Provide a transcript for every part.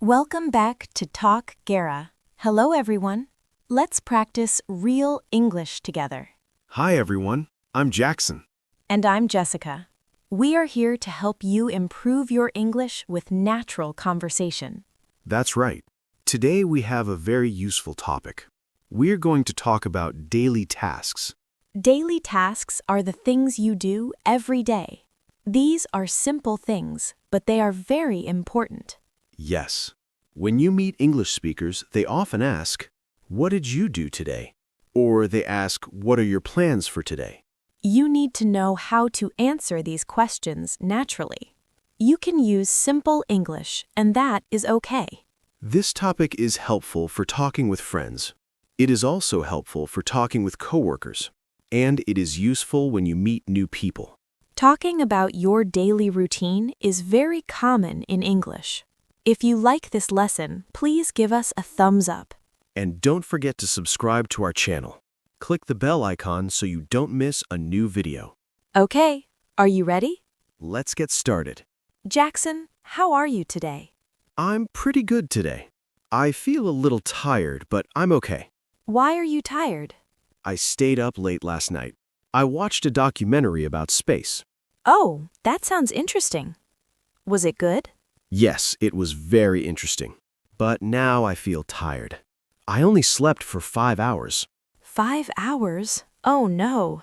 Welcome back to Talk Gara. Hello, everyone. Let's practice real English together. Hi everyone, I'm Jackson. And I'm Jessica. We are here to help you improve your English with natural conversation. That's right. Today we have a very useful topic. We're going to talk about daily tasks. Daily tasks are the things you do every day. These are simple things, but they are very important. Yes. When you meet English speakers, they often ask, "What did you do today?" Or they ask, "What are your plans for today?" You need to know how to answer these questions naturally. You can use simple English, and that is okay. This topic is helpful for talking with friends. It is also helpful for talking with coworkers. And it is useful when you meet new people. Talking about your daily routine is very common in English. If you like this lesson, please give us a thumbs up. And don't forget to subscribe to our channel. Click the bell icon so you don't miss a new video. Okay, are you ready? Let's get started. Jackson, how are you today? I'm pretty good today. I feel a little tired, but I'm okay. Why are you tired? I stayed up late last night. I watched a documentary about space. Oh, that sounds interesting. Was it good? Yes, it was very interesting. But now I feel tired. I only slept for 5 hours. 5 hours? Oh no.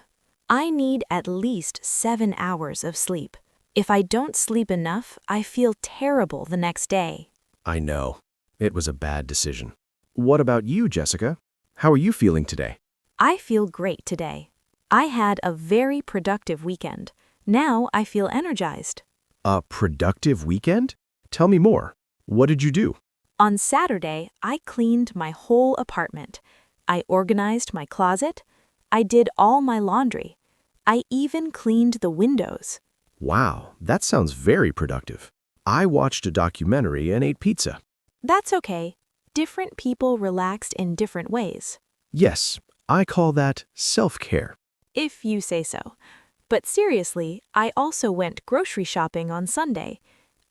I need at least 7 hours of sleep. If I don't sleep enough, I feel terrible the next day. I know. It was a bad decision. What about you, Jessica? How are you feeling today? I feel great today. I had a very productive weekend. Now I feel energized. A productive weekend? Tell me more. What did you do? On Saturday, I cleaned my whole apartment. I organized my closet. I did all my laundry. I even cleaned the windows. Wow, that sounds very productive. I watched a documentary and ate pizza. That's okay. Different people relaxed in different ways. Yes, I call that self-care. If you say so. But seriously, I also went grocery shopping on Sunday.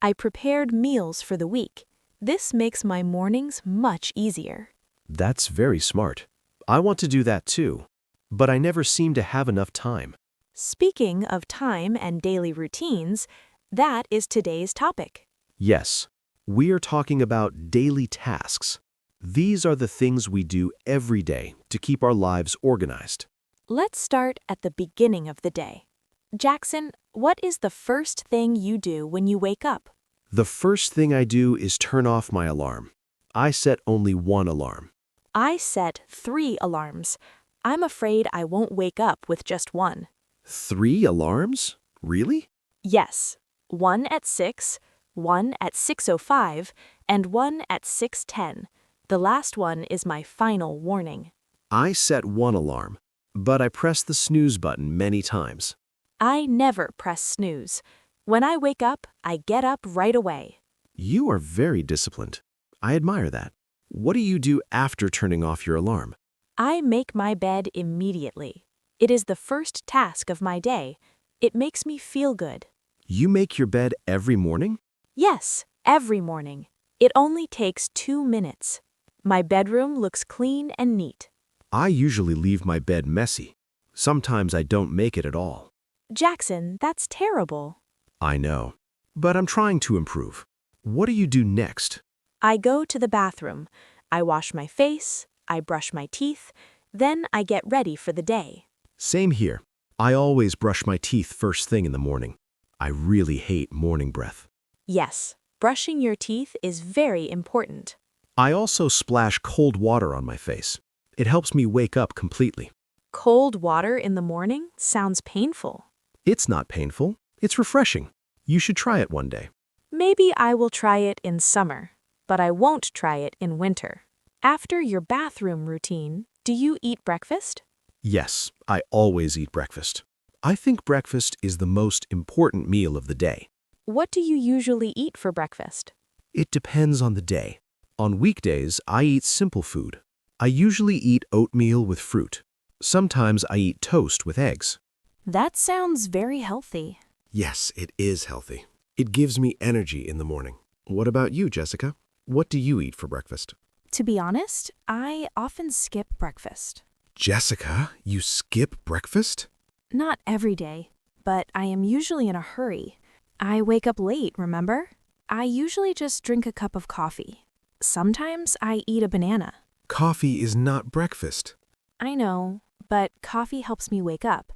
I prepared meals for the week. This makes my mornings much easier. That's very smart. I want to do that too, but I never seem to have enough time. Speaking of time and daily routines, that is today's topic. Yes, we are talking about daily tasks. These are the things we do every day to keep our lives organized. Let's start at the beginning of the day. Jackson, what is the first thing you do when you wake up? The first thing I do is turn off my alarm. I set only one alarm. I set 3 alarms. I'm afraid I won't wake up with just one. 3 alarms? Really? Yes, one at 6, one at 6:05, and one at 6:10. The last one is my final warning. I set one alarm, but I press the snooze button many times. I never press snooze. When I wake up, I get up right away. You are very disciplined. I admire that. What do you do after turning off your alarm? I make my bed immediately. It is the first task of my day. It makes me feel good. You make your bed every morning? Yes, every morning. It only takes 2 minutes. My bedroom looks clean and neat. I usually leave my bed messy. Sometimes I don't make it at all. Jackson, that's terrible. I know, but I'm trying to improve. What do you do next? I go to the bathroom. I wash my face. I brush my teeth. Then I get ready for the day. Same here. I always brush my teeth first thing in the morning. I really hate morning breath. Yes, brushing your teeth is very important. I also splash cold water on my face. It helps me wake up completely. Cold water in the morning sounds painful. It's not painful. It's refreshing. You should try it one day. Maybe I will try it in summer, but I won't try it in winter. After your bathroom routine, do you eat breakfast? Yes, I always eat breakfast. I think breakfast is the most important meal of the day. What do you usually eat for breakfast? It depends on the day. On weekdays, I eat simple food. I usually eat oatmeal with fruit. Sometimes I eat toast with eggs. That sounds very healthy. Yes, it is healthy. It gives me energy in the morning. What about you, Jessica? What do you eat for breakfast? To be honest, I often skip breakfast. Jessica, you skip breakfast? Not every day, but I am usually in a hurry. I wake up late, remember? I usually just drink a cup of coffee. Sometimes I eat a banana. Coffee is not breakfast. I know, but coffee helps me wake up.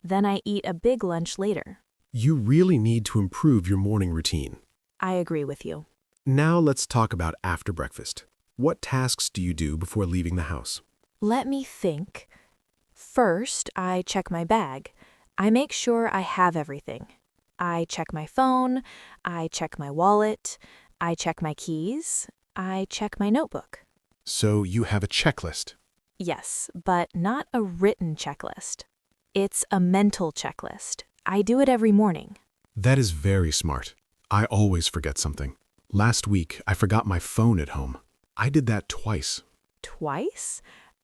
Then I eat a big lunch later. You really need to improve your morning routine. I agree with you. Now let's talk about after breakfast. What tasks do you do before leaving the house? Let me think. First, I check my bag. I make sure I have everything. I check my phone. I check my wallet. I check my keys. I check my notebook. So you have a checklist. Yes, but not a written checklist. It's a mental checklist. I do it every morning. That is very smart. I always forget something. Last week, I forgot my phone at home. I did that twice. Twice?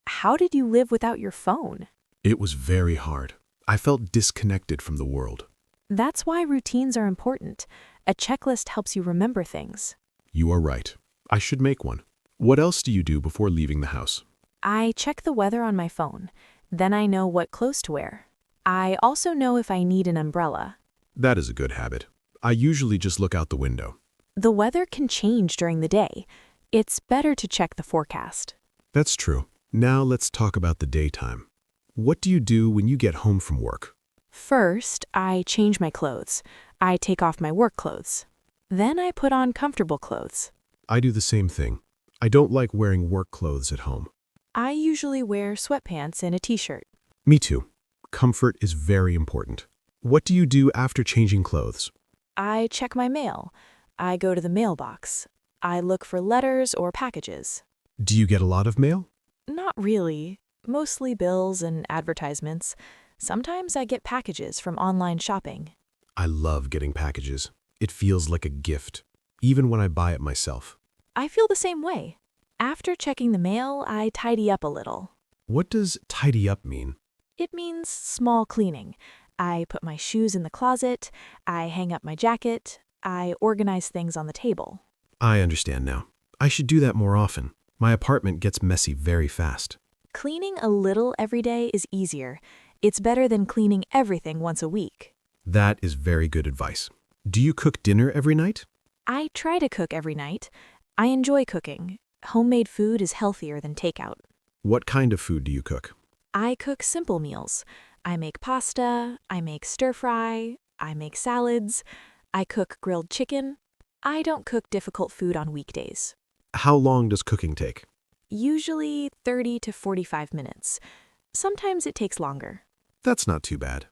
How did you live without your phone? It was very hard. I felt disconnected from the world. That's why routines are important. A checklist helps you remember things. You are right. I should make one. What else do you do before leaving the house? I check the weather on my phone. Then I know what clothes to wear. I also know if I need an umbrella. That is a good habit. I usually just look out the window. The weather can change during the day. It's better to check the forecast. That's true. Now let's talk about the daytime. What do you do when you get home from work? First, I change my clothes. I take off my work clothes. Then I put on comfortable clothes. I do the same thing. I don't like wearing work clothes at home. I usually wear sweatpants and a t-shirt. Me too. Comfort is very important. What do you do after changing clothes? I check my mail. I go to the mailbox. I look for letters or packages. Do you get a lot of mail? Not really. Mostly bills and advertisements. Sometimes I get packages from online shopping. I love getting packages. It feels like a gift, even when I buy it myself. I feel the same way. After checking the mail, I tidy up a little. What does tidy up mean? It means small cleaning. I put my shoes in the closet. I hang up my jacket. I organize things on the table. I understand now. I should do that more often. My apartment gets messy very fast. Cleaning a little every day is easier. It's better than cleaning everything once a week. That is very good advice. Do you cook dinner every night? I try to cook every night. I enjoy cooking. Homemade food is healthier than takeout. What kind of food do you cook? I cook simple meals. I make pasta, I make stir-fry, I make salads, I cook grilled chicken. I don't cook difficult food on weekdays. How long does cooking take? Usually 30 to 45 minutes. Sometimes it takes longer. That's not too bad.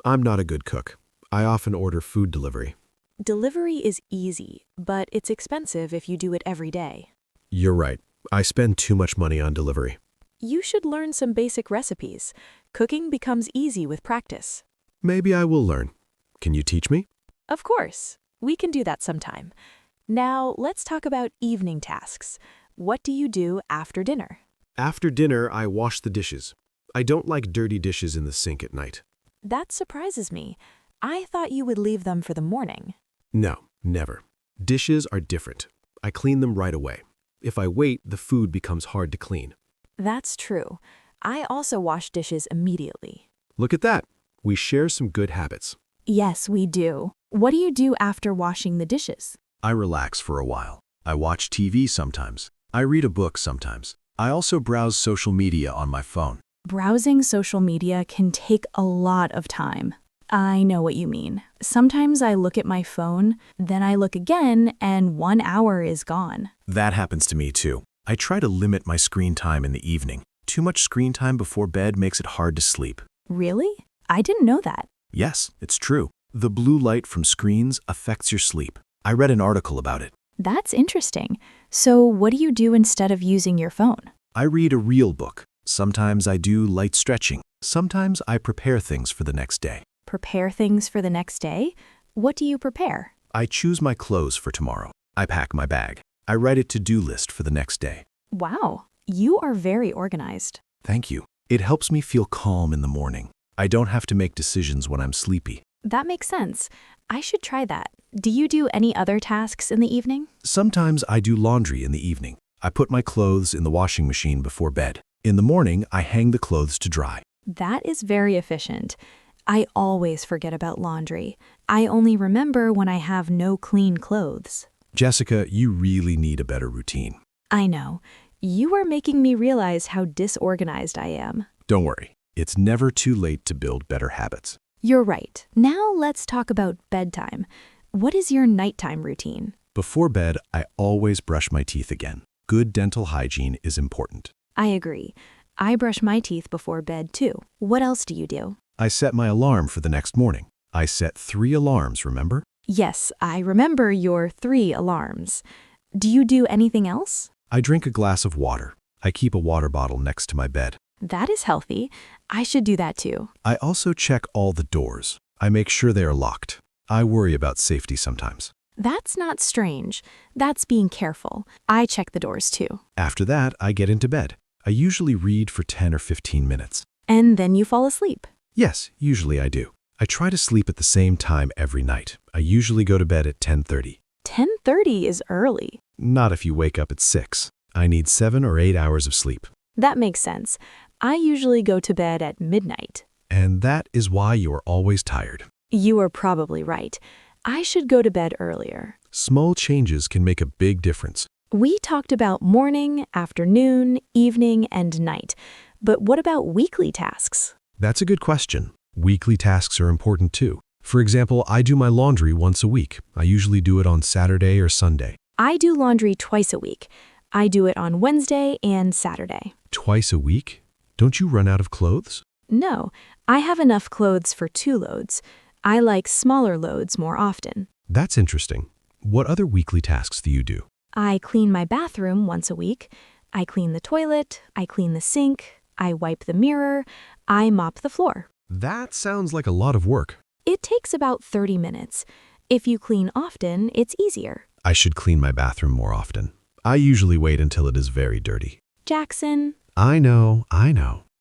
I'm not a good cook. I often order food delivery. Delivery is easy, but it's expensive if you do it every day. You're right. I spend too much money on delivery. You should learn some basic recipes. Cooking becomes easy with practice. Maybe I will learn. Can you teach me? Of course. We can do that sometime. Now, let's talk about evening tasks. What do you do after dinner? After dinner, I wash the dishes. I don't like dirty dishes in the sink at night. That surprises me. I thought you would leave them for the morning. No, never. Dishes are different. I clean them right away. If I wait, the food becomes hard to clean. That's true. I also wash dishes immediately. Look at that. We share some good habits. Yes, we do. What do you do after washing the dishes? I relax for a while. I watch TV sometimes. I read a book sometimes. I also browse social media on my phone. Browsing social media can take a lot of time. I know what you mean. Sometimes I look at my phone, then I look again, and 1 hour is gone. That happens to me too. I try to limit my screen time in the evening. Too much screen time before bed makes it hard to sleep. Really? I didn't know that. Yes, it's true. The blue light from screens affects your sleep. I read an article about it. That's interesting. So what do you do instead of using your phone? I read a real book. Sometimes I do light stretching. Sometimes I prepare things for the next day. Prepare things for the next day? What do you prepare? I choose my clothes for tomorrow. I pack my bag. I write a to-do list for the next day. Wow, you are very organized. Thank you. It helps me feel calm in the morning. I don't have to make decisions when I'm sleepy. That makes sense. I should try that. Do you do any other tasks in the evening? Sometimes I do laundry in the evening. I put my clothes in the washing machine before bed. In the morning, I hang the clothes to dry. That is very efficient. I always forget about laundry. I only remember when I have no clean clothes. Jessica, you really need a better routine. I know. You are making me realize how disorganized I am. Don't worry, it's never too late to build better habits. You're right. Now let's talk about bedtime. What is your nighttime routine? Before bed, I always brush my teeth again. Good dental hygiene is important. I agree. I brush my teeth before bed too. What else do you do? I set my alarm for the next morning. I set 3 alarms, remember? Yes, I remember your 3 alarms. Do you do anything else? I drink a glass of water. I keep a water bottle next to my bed. That is healthy. I should do that too. I also check all the doors. I make sure they are locked. I worry about safety sometimes. That's not strange. That's being careful. I check the doors too. After that, I get into bed. I usually read for 10 or 15 minutes. And then you fall asleep. Yes, usually I do. I try to sleep at the same time every night. I usually go to bed at 10:30. 10:30 is early. Not if you wake up at 6. I need 7 or 8 hours of sleep. That makes sense. I usually go to bed at midnight. And that is why you are always tired. You are probably right. I should go to bed earlier. Small changes can make a big difference. We talked about morning, afternoon, evening, and night. But what about weekly tasks? That's a good question. Weekly tasks are important too. For example, I do my laundry once a week. I usually do it on Saturday or Sunday. I do laundry twice a week. I do it on Wednesday and Saturday. Twice a week? Don't you run out of clothes? No, I have enough clothes for 2 loads. I like smaller loads more often. That's interesting. What other weekly tasks do you do? I clean my bathroom once a week. I clean the toilet. I clean the sink. I wipe the mirror. I mop the floor. That sounds like a lot of work. It takes about 30 minutes. If you clean often, it's easier. I should clean my bathroom more often. I usually wait until it is very dirty. Jackson. I know.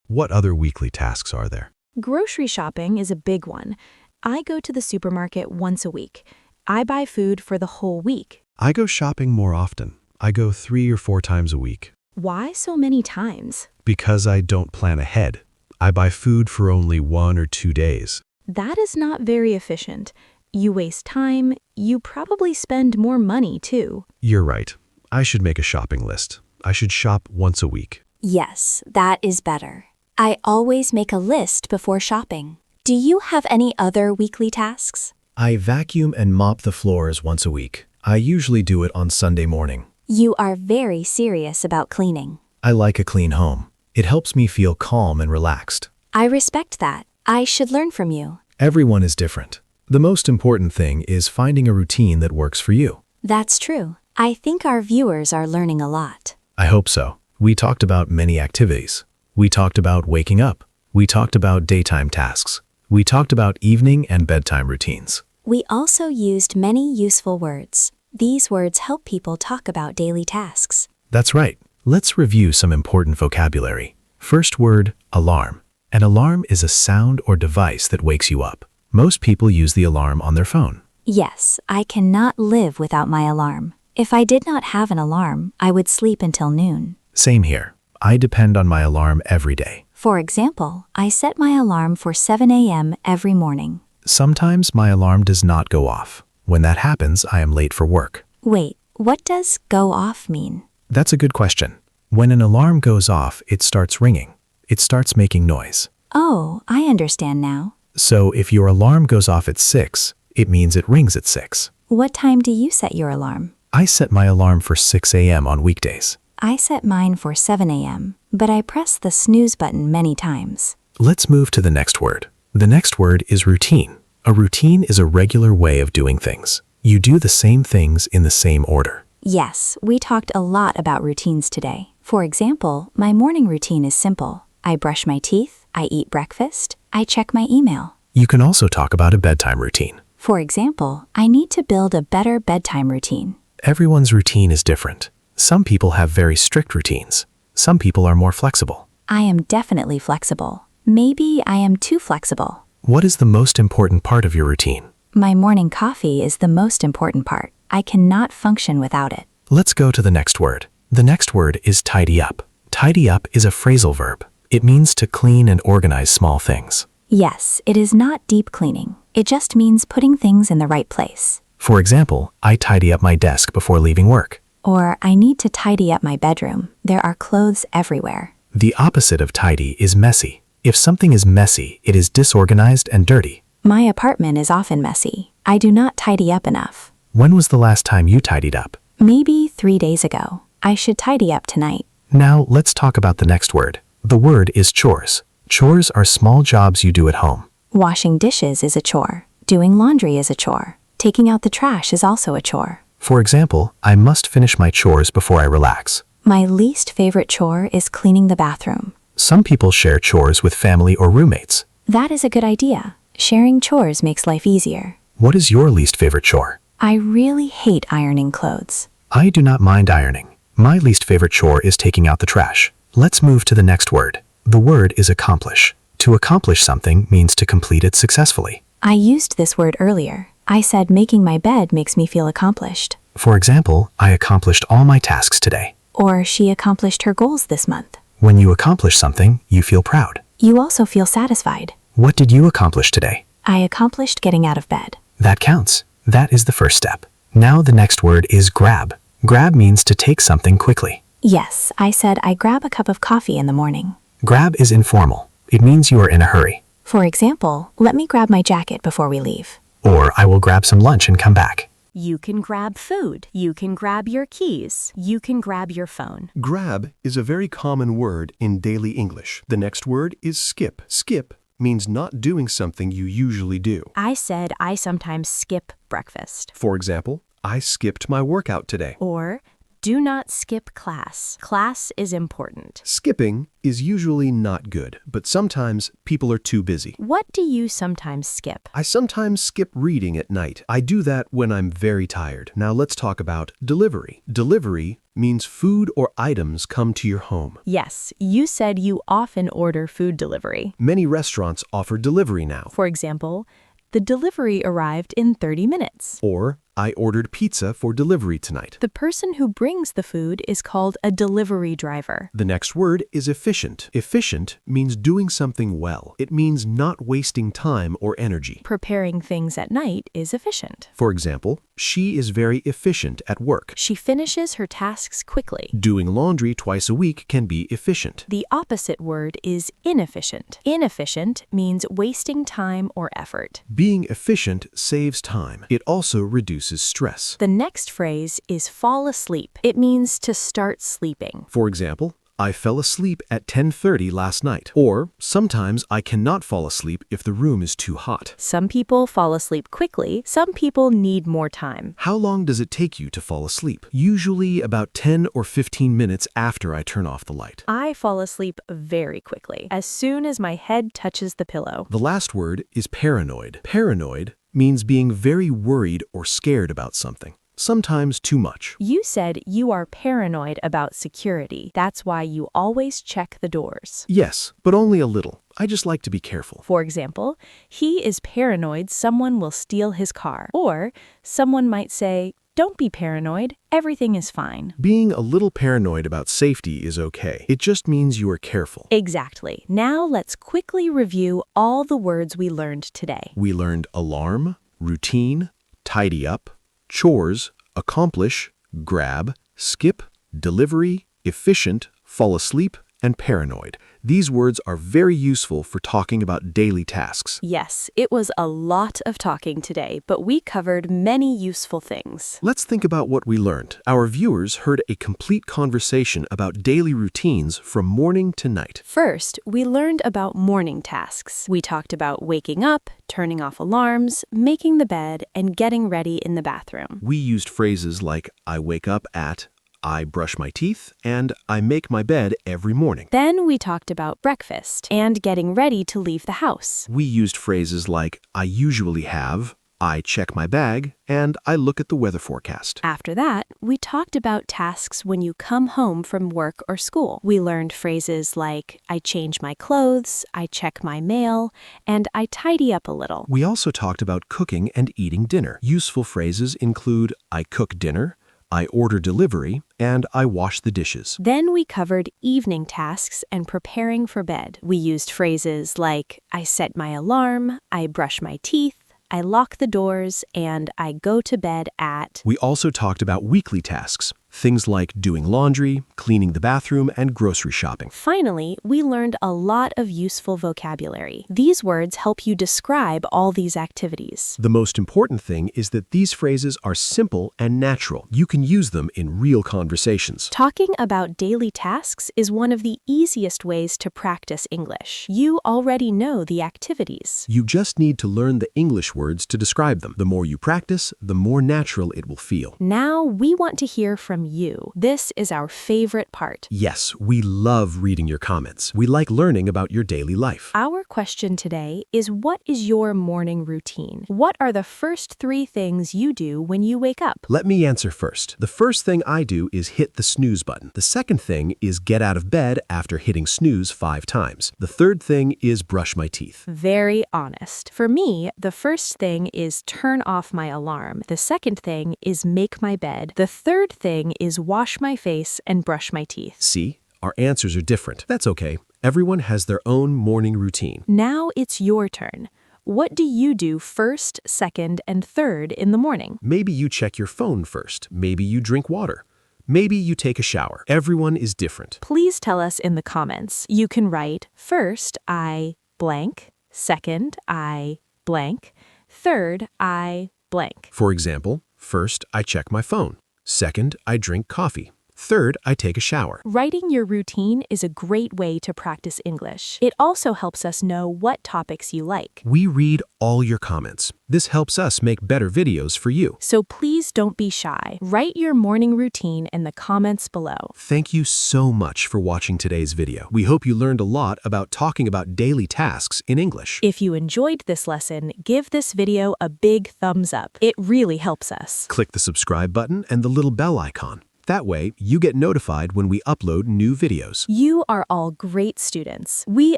What other weekly tasks are there? Grocery shopping is a big one. I go to the supermarket once a week. I buy food for the whole week. I go shopping more often. I go 3 or 4 times a week. Why so many times? Because I don't plan ahead. I buy food for only 1 or 2 days. That is not very efficient. You waste time. You probably spend more money too. You're right. I should make a shopping list. I should shop once a week. Yes, that is better. I always make a list before shopping. Do you have any other weekly tasks? I vacuum and mop the floors once a week. I usually do it on Sunday morning. You are very serious about cleaning. I like a clean home. It helps me feel calm and relaxed. I respect that. I should learn from you. Everyone is different. The most important thing is finding a routine that works for you. That's true. I think our viewers are learning a lot. I hope so. We talked about many activities. We talked about waking up. We talked about daytime tasks. We talked about evening and bedtime routines. We also used many useful words. These words help people talk about daily tasks. That's right. Let's review some important vocabulary. First word, alarm. An alarm is a sound or device that wakes you up. Most people use the alarm on their phone. Yes, I cannot live without my alarm. If I did not have an alarm, I would sleep until noon. Same here. I depend on my alarm every day. For example, I set my alarm for 7 a.m. every morning. Sometimes my alarm does not go off. When that happens, I am late for work. Wait, what does go off mean? That's a good question. When an alarm goes off, it starts ringing. It starts making noise. Oh, I understand now. So if your alarm goes off at 6, it means it rings at 6. What time do you set your alarm? I set my alarm for 6 a.m. on weekdays. I set mine for 7 a.m., but I press the snooze button many times. Let's move to the next word. The next word is routine. A routine is a regular way of doing things. You do the same things in the same order. Yes, we talked a lot about routines today. For example, my morning routine is simple. I brush my teeth, I eat breakfast, I check my email. You can also talk about a bedtime routine. For example, I need to build a better bedtime routine. Everyone's routine is different. Some people have very strict routines. Some people are more flexible. I am definitely flexible. Maybe I am too flexible. What is the most important part of your routine? My morning coffee is the most important part. I cannot function without it. Let's go to the next word. The next word is tidy up. Tidy up is a phrasal verb. It means to clean and organize small things. Yes, it is not deep cleaning. It just means putting things in the right place. For example, I tidy up my desk before leaving work. Or I need to tidy up my bedroom. There are clothes everywhere. The opposite of tidy is messy. If something is messy, it is disorganized and dirty. My apartment is often messy. I do not tidy up enough. When was the last time you tidied up? Maybe 3 days ago. I should tidy up tonight. Now, let's talk about the next word. The word is chores. Chores are small jobs you do at home. Washing dishes is a chore. Doing laundry is a chore. Taking out the trash is also a chore. For example, I must finish my chores before I relax. My least favorite chore is cleaning the bathroom. Some people share chores with family or roommates. That is a good idea. Sharing chores makes life easier. What is your least favorite chore? I really hate ironing clothes. I do not mind ironing. My least favorite chore is taking out the trash. Let's move to the next word. The word is accomplish. To accomplish something means to complete it successfully. I used this word earlier. I said making my bed makes me feel accomplished. For example, I accomplished all my tasks today. Or she accomplished her goals this month. When you accomplish something, you feel proud. You also feel satisfied. What did you accomplish today? I accomplished getting out of bed. That counts. That is the first step. Now the next word is grab. Grab means to take something quickly. Yes, I said I grab a cup of coffee in the morning. Grab is informal. It means you are in a hurry. For example, let me grab my jacket before we leave. Or I will grab some lunch and come back. You can grab food. You can grab your keys. You can grab your phone. Grab is a very common word in daily English. The next word is skip. Skip means not doing something you usually do. I said I sometimes skip breakfast. For example, I skipped my workout today. Or, do not skip class. Class is important. Skipping is usually not good, but sometimes people are too busy. What do you sometimes skip? I sometimes skip reading at night. I do that when I'm very tired. Now let's talk about delivery. Delivery means food or items come to your home. Yes, you said you often order food delivery. Many restaurants offer delivery now. For example, the delivery arrived in 30 minutes. Or, I ordered pizza for delivery tonight. The person who brings the food is called a delivery driver. The next word is efficient. Efficient means doing something well. It means not wasting time or energy. Preparing things at night is efficient. For example, she is very efficient at work. She finishes her tasks quickly. Doing laundry twice a week can be efficient. The opposite word is inefficient. Inefficient means wasting time or effort. Being efficient saves time. It also reduces stress. The next phrase is fall asleep. It means to start sleeping. For example, I fell asleep at 10:30 last night. Or, sometimes I cannot fall asleep if the room is too hot. Some people fall asleep quickly. Some people need more time. How long does it take you to fall asleep? Usually about 10 or 15 minutes after I turn off the light. I fall asleep very quickly, as soon as my head touches the pillow. The last word is paranoid. Paranoid means being very worried or scared about something. Sometimes too much. You said you are paranoid about security. That's why you always check the doors. Yes, but only a little. I just like to be careful. For example, he is paranoid someone will steal his car. Or someone might say, don't be paranoid, everything is fine. Being a little paranoid about safety is okay. It just means you are careful. Exactly. Now let's quickly review all the words we learned today. We learned alarm, routine, tidy up, chores, accomplish, grab, skip, delivery, efficient, fall asleep, and paranoid. These words are very useful for talking about daily tasks. Yes, it was a lot of talking today, but we covered many useful things. Let's think about what we learned. Our viewers heard a complete conversation about daily routines from morning to night. First, we learned about morning tasks. We talked about waking up, turning off alarms, making the bed, and getting ready in the bathroom. We used phrases like, I wake up at, I brush my teeth, and I make my bed every morning. Then we talked about breakfast and getting ready to leave the house. We used phrases like, I usually have, I check my bag, and I look at the weather forecast. After that, we talked about tasks when you come home from work or school. We learned phrases like, I change my clothes, I check my mail, and I tidy up a little. We also talked about cooking and eating dinner. Useful phrases include I cook dinner, I order delivery, and I wash the dishes. Then we covered evening tasks and preparing for bed. We used phrases like, I set my alarm, I brush my teeth, I lock the doors, and I go to bed at. We also talked about weekly tasks, things like doing laundry, cleaning the bathroom, and grocery shopping. Finally, we learned a lot of useful vocabulary. These words help you describe all these activities. The most important thing is that these phrases are simple and natural. You can use them in real conversations. Talking about daily tasks is one of the easiest ways to practice English. You already know the activities. You just need to learn the English words to describe them. The more you practice, the more natural it will feel. Now we want to hear from you. This is our favorite part. Yes, we love reading your comments. We like learning about your daily life. Our question today is, what is your morning routine? What are the first 3 things you do when you wake up? Let me answer first. The first thing I do is hit the snooze button. The second thing is get out of bed after hitting snooze 5 times. The third thing is brush my teeth. Very honest. For me, the first thing is turn off my alarm. The second thing is make my bed. The third thing is wash my face and brush my teeth. See, our answers are different. That's okay. Everyone has their own morning routine. Now it's your turn. What do you do first, second, and third in the morning? Maybe you check your phone first. Maybe you drink water. Maybe you take a shower. Everyone is different. Please tell us in the comments. You can write, first, I blank. Second, I blank. Third, I blank. For example, first, I check my phone. Second, I drink coffee. Third, I take a shower. Writing your routine is a great way to practice English. It also helps us know what topics you like. We read all your comments. This helps us make better videos for you. So please don't be shy. Write your morning routine in the comments below. Thank you so much for watching today's video. We hope you learned a lot about talking about daily tasks in English. If you enjoyed this lesson, give this video a big thumbs up. It really helps us. Click the subscribe button and the little bell icon. That way, you get notified when we upload new videos. You are all great students. We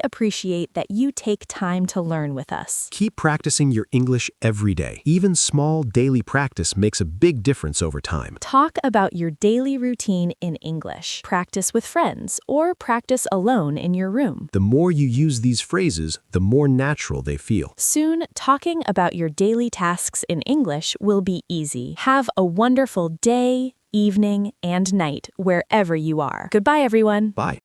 appreciate that you take time to learn with us. Keep practicing your English every day. Even small daily practice makes a big difference over time. Talk about your daily routine in English. Practice with friends or practice alone in your room. The more you use these phrases, the more natural they feel. Soon, talking about your daily tasks in English will be easy. Have a wonderful day, evening, and night wherever you are. Goodbye, everyone. Bye.